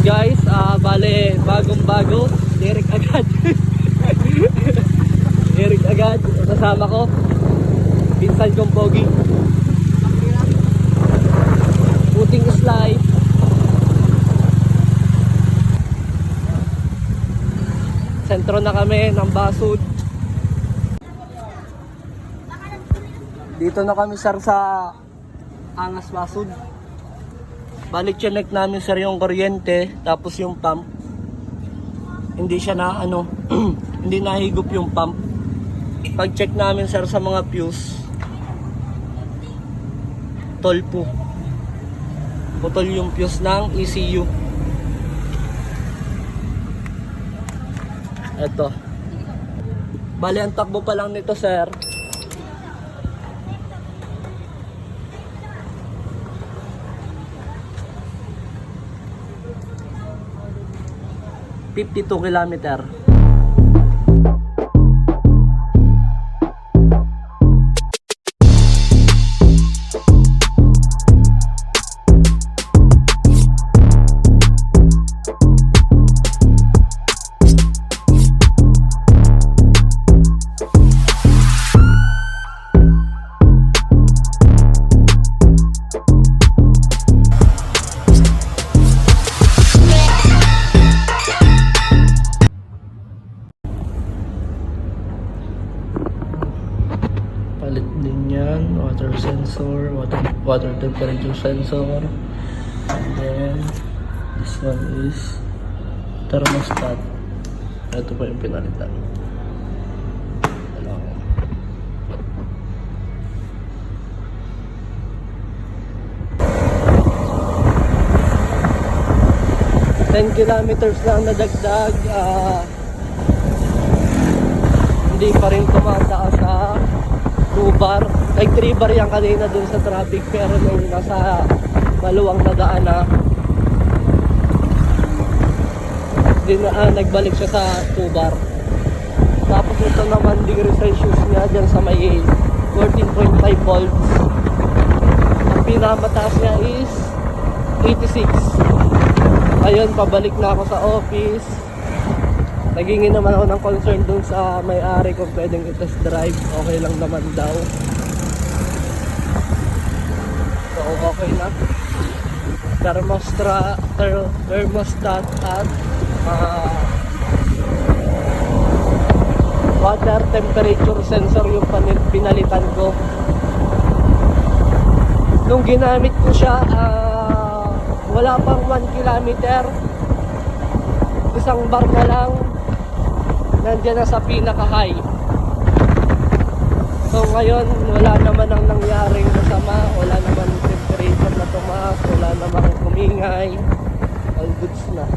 guys, bale bagong bago, Eric agad. Eric agad, kasama ko. Pinsan kong pogi. Puting slide. Sentro na kami ng Basud. Dito na kami sir sa Angas Basud. Balik check namin sir yung kuryente, tapos yung pump. Hindi siya na hindi nahigop yung pump. Pag check namin sir sa mga fuse, tolpo. Putol yung fuse ng ECU. Ito. Bali ang takbo pa lang nito sir, 52 kilometer. Palit din yan, water sensor, water temperature sensor, and then this one is thermostat. Ito po yung pinalitan. Hello. 10 kilometers lang nadagdag, hindi pa rin tumataas sa 2 bar. Like 3 bar yan kanina dun sa traffic, pero nung nasa maluwang na daan na, nagbalik siya sa 2 bar. Tapos ito naman degree Celsius niya dyan sa may 14.5 volts. Ang pinamataas niya is 86. Ayun, pabalik na ako sa office. Nagingin naman ako ng concern dun sa may-ari kung pwedeng i-test drive. Okay lang naman daw. So okay na. Thermostat at water temperature sensor yung pinalitan ko. Nung ginamit ko siya, wala pang 1 kilometer. Isang bar na lang, nandiyan na sa pinaka-high. So ngayon, wala naman ang nangyaring masama, wala naman temperature na tumaas, wala naman kumingay. All goods na.